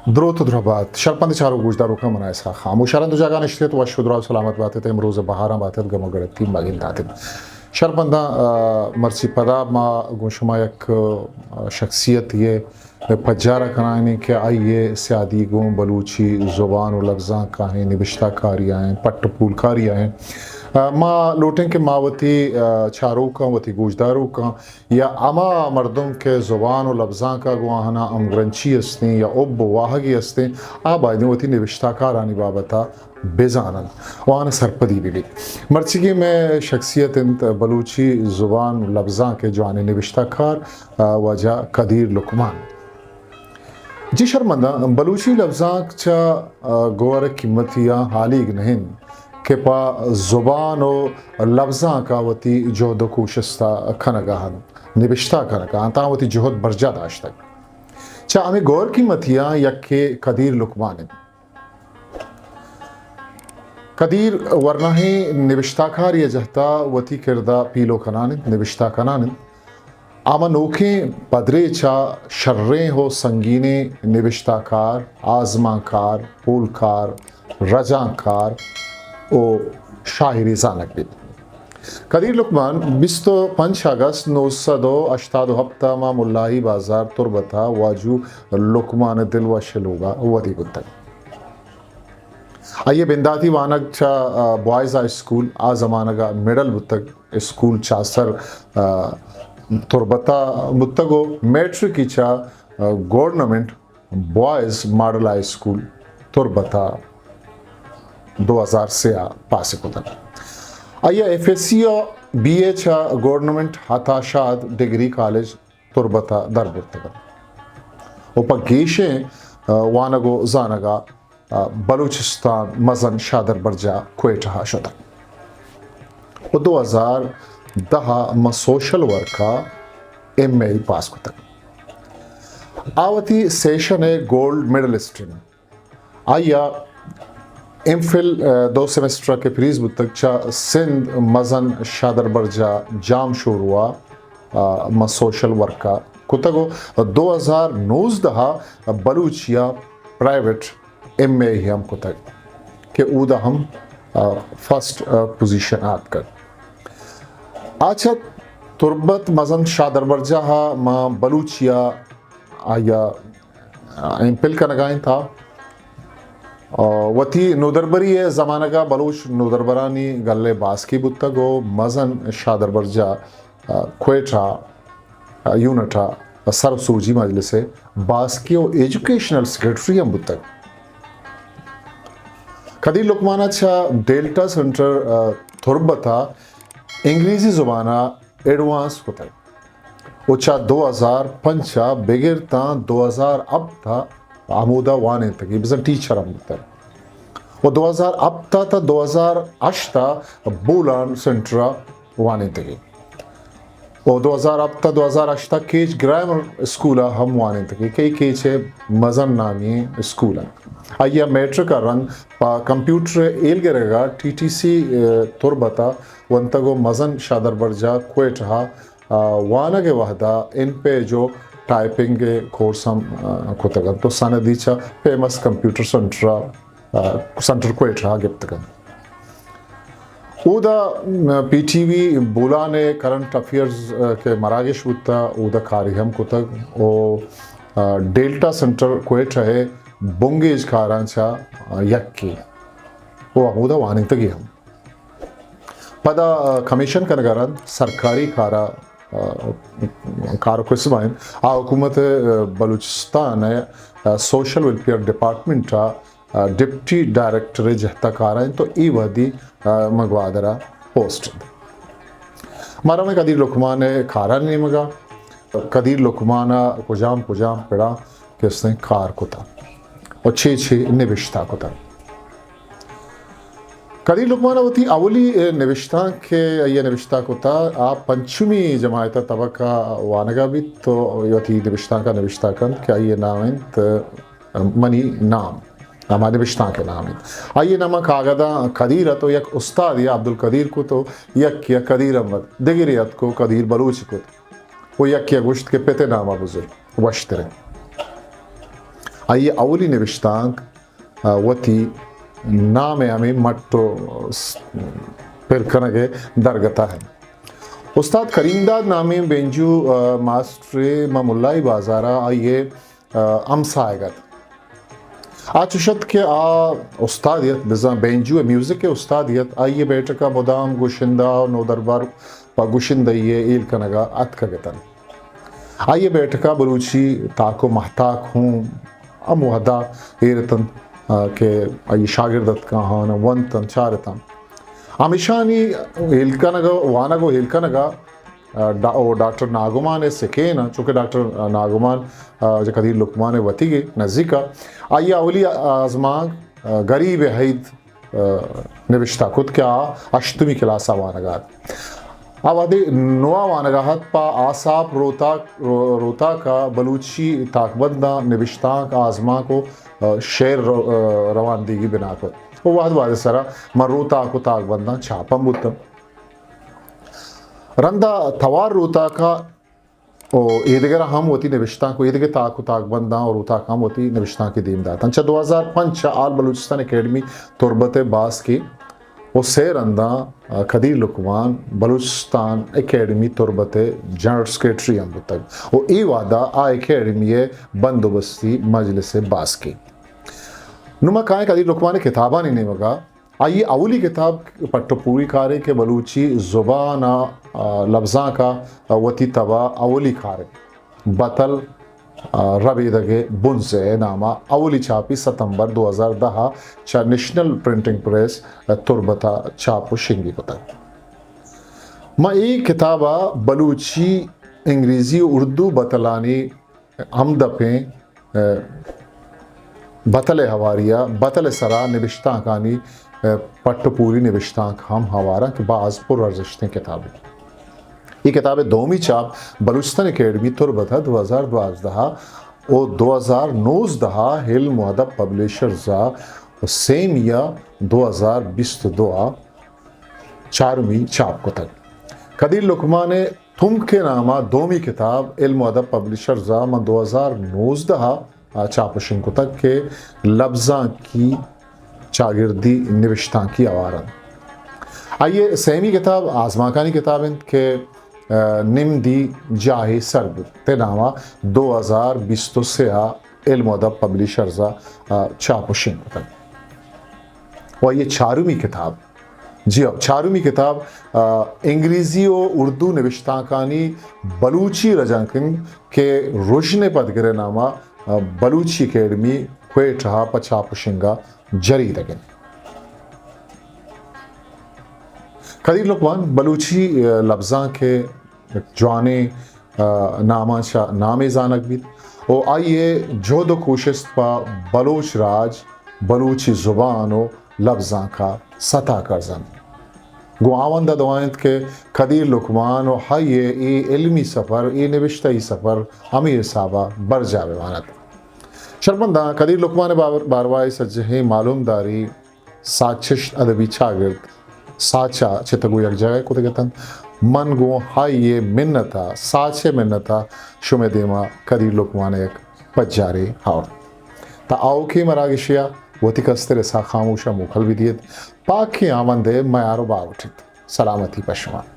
درود و دربات شرپند چارو گوشدارو کا منایس خاموشارن تو جاگان اشتیت و شدرا سلامت باتت امروز بهارم باتت گمگرتی ماگین داتت شرپندا مرسی پدا ما گوشما یک شخصیت یہ پجارہ کنائنی کہ آئیے سیادی گوں بلوچی زبان و لفظاں کا ہیں نبشتہ کاریاں ہیں پٹ پول کاریاں ہیں ما لوٹیں کہ ماوتی چاروں کا وتی گوشداروں کا یا اما مردم کے زبان و لفظاں کا گواہنا امگرنچی استیں یا اب واہگی استیں آبادی وتی نوشتہ کارانی بابتا بیزانن وہاں سرپدی بھی مرچگی میں شخصیت انت بلوچی زبان و لفظاں کے جوانے نوشتہ کار وجہ قدیر لقمان جی شرمندہ بلوچی لفظاں چا گور قیمتیاں حالیگ نہیں کہ پا زبان و لفظاں کا وتی جہد و کوشستہ کھنگاہن نبشتہ کھنگاہن تا وتی جہد برجا داشتا چا ہمیں گور قیمتیاں یک کے قدیر لقمان قدیر ورنہ ہی نبشتہ کار یہ جہتا وتی کردہ پیلو کنان نبشتہ کنان آما نوکیں پدرے چا شریں ہو سنگینے نبشتہ کار آزماں کار پول کار رجاں کار او شاعری زانک بھی قدیر لقمان 25 اگست 987 ما ملاحی بازار تربتا واجو لقمان دل و شلوگا ودی گتگ آئیے بنداتی وانگ چا بوائز آئی سکول آ زمانگا میڈل بتگ اسکول چاسر تربتا متگو میٹرکی چا government boys model high school تربتا 2000 سے پاس کتن آیا F S C B A چا گورنمنٹ ہتاشاد ڈگری کالج تربتا در برتگن اوپا گیشیں وانگو زانگا بلوچستان مزن شادر برجا کوئٹہ شدہ و 2010 ما سوشل ورکا ایم اے پاس کتن آوتی سیشن گولڈ میڈلسٹ آیا ایم فل 2 سیمسٹر کے پریز بتک چا سندھ مزن شادر برجا جام شوروا ما سوشل ورکا کتگو 2019 بلوچیا پرائیویٹ ایم اے ہی ہم کتگ کہ اودا ہم فرسٹ پوزیشن آت کر آچھا تربت مزن شادر برجا ما بلوچیا آیا ایم پل کا نگائیں تھا وتی نودربری زمانہ کا بلوچ نودربرانی گلے باسکی بتگو مزن شادر برجا کوئٹہ یونٹا سر سوجی مجلس باسکی و ایجوکیشنل سیکرٹری ہم بتگ قدیر لقمانہ چھا ڈیلٹا سنٹر تربتا انگریزی زبانہ ایڈوانس کتگ اوچا 2005 بغیر تاں 2000 اب تھا عمودہ وانے تکی بزن ٹیچر ہم بتر و 2000 اب تا 2008 بولان سنٹرا وانے تکی و 2000 اب تا 2008 کیچ گرامر اسکولہ ہم وانے تکی کئی کیچ مزن نامی اسکولہ آئیہ میٹر کا رنگ پا کمپیوٹر ایل گرے گا ٹی ٹی سی تربتا ونتگو مزن شادر برجا کوئٹہ وانا کے وحدہ ان پہ جو ٹائپنگ کورس ہم کتگن تو سندی چا فیمس کمپیوٹر سنٹر کوئٹہ گپتگن اودا پی ٹی وی بولانے کرنٹ افیئرز کے مراگش ہوتا اودا کاری ہم کتگ او ڈیلٹا سنٹر کوئٹہ ہے بونگیج کاران چا یک کی وہ اودا وانی تگی ہم پدا کمیشن کنگران سرکاری کارا کارو قسمائن حکومت Balochistan social welfare department deputy director جہتا کارائن تو ای ودی مگوادرہ پوسٹ مارا میں قدیر لقمان کارا نہیں مگا قدیر لقمانہ کجام پڑا کہ اس نے کار کتا اور چھ نوشتہ کتا قدیر لقمانہ ہوتی اولی نوشتہ کے یہ نوشتہ کتا آپ پنچمی جماعتہ طبقہ وانگا بھی تو یہ نوشتہ کا نوشتہ کن کہ یہ نامنت منی نام نامہ نوشتہ کے نامنت آئیے نامہ کاغدہ قدیر تو یک استاد یا عبدالقدیر کو تو یک یا قدیر احمد دگریت کو قدیر بلوچ کو وہ یک یا گشت کے پیتے نامہ بزرگ وشترے آئیے اولی نوشتانک وتی نام ہمیں مٹو پرکنگے درگتا ہے استاد کریم داد نامی بینجو ماسٹر مملائی بازارہ آئیے امسائگت آچشت کے استادیت بزا بینجو میوزک کے استادیت آئیے بیٹا کا مدام گوشندہ نو دربار پا گوشندئیے ایل کنگا ات کگتن آئیے بیٹا کا بلوچی تاکو محتاق ہوں اموہدہ ایرتن کہ آئیے شاگردت کا ہاں ونتن چارتن ہمیشانی ہیلکنگا وانگو ہیلکنگا ڈاکٹر ناگمان سکین چونکہ ڈاکٹر ناگمان جو قدیر لقمان وتی گے نزدیکا آئیے اولی آزمان غریب حید نوشتہ کت کیا اشتمی کلاسا وانگات آوادی نوا وانگاہت پا آساب روتا کا بلوچی تاکبندہ نوشتان کا آزمان کو شعر رواندگی بنا کر وہ واد سرا من روتا کو تاکبندہ چھاپم بودتم رندہ توار روتا کا ایدگر ہم ہوتی نوشتان کو ایدگر تاکو تاکبندہ اور روتا ہم ہوتی نوشتان کی دیم داتا انچہ 2005 آل بلوچستان اکیڈمی تربت باس کی وہ سیر اندہ قدیر لقمان بلوچستان اکیڈمی تربت جنرل سیکریٹری ہم بتگ وہ ای وعدہ اکیڈمی بندوبستی مجلس باس کی نما کہاں قدیر لقمان کتابہ نہیں مگا آئیے اولی کتاب پٹو پوری کارے کے بلوچی زبان لفظاں کا وتی تبا اولی کارے بطل ربیدگے بنزے نامہ اولی چھاپی ستمبر 2010 چا نیشنل پرنٹنگ پریس تربتا چھاپو شنگی کو تک میں ای کتابہ بلوچی انگریزی اردو بطلانی ہمدپیں بطل حواریہ بطل سرا نوشتان کانی پٹو پوری نوشتان ہم حوارہ کہ بعض پر ارزشتیں کتابیں یہ کتاب دومی چاپ بلوچستان اکیڈمی تربتا 2012 اور 2019 علم و ادب پبلیشرزا سیم یا 2022 چارمی چاپ کو تک قدیر لقمان تم کے نامہ دومی کتاب علم و ادب پبلیشرزا من 2019 چاپشن کو تک کے لفظاں کی چاگردی نوشتان کی آوارن آئیے سیمی کتاب آزماکانی کتابیں کہ نم دی جاہی سرب تے نامہ 2023 علم و ادب پبلیشرزا چاپشن کو تک اور یہ چارمی کتاب جی اب چارمی کتاب انگریزی و اردو نوشتانکانی بلوچی رجانکن کے روشن پدگرے نامہ بلوچی اکیڈمی کوئٹہ پچا پشنگا جری دگن قدیر لقمان بلوچی لفظاں کے جوانے نام زانک بھی او آئیے جو دو کوشش پا بلوچ راج بلوچی زبان و لفظاں کا سطح کرزن گو آوندہ دوائنت کے قدیر لقمان و ہائیے ای علمی سفر ای نوشتہی سفر امیر صاحبہ بر جاوے وانت شرمندہ قدیر لقمان باروائی سجہی معلوم داری ساچش ادبی چاگرد ساچا چھتگو یک جگہ کو دگتن من گو ہائیے منتا ساچے منتا شمع دیما قدیر لقمان ایک پجارے ہاؤ تا آو کی مراگشیا وتی کستر سا خاموشا مکھل بھی دیت پاکی آمندے میارو باوٹت سلامتی پشمان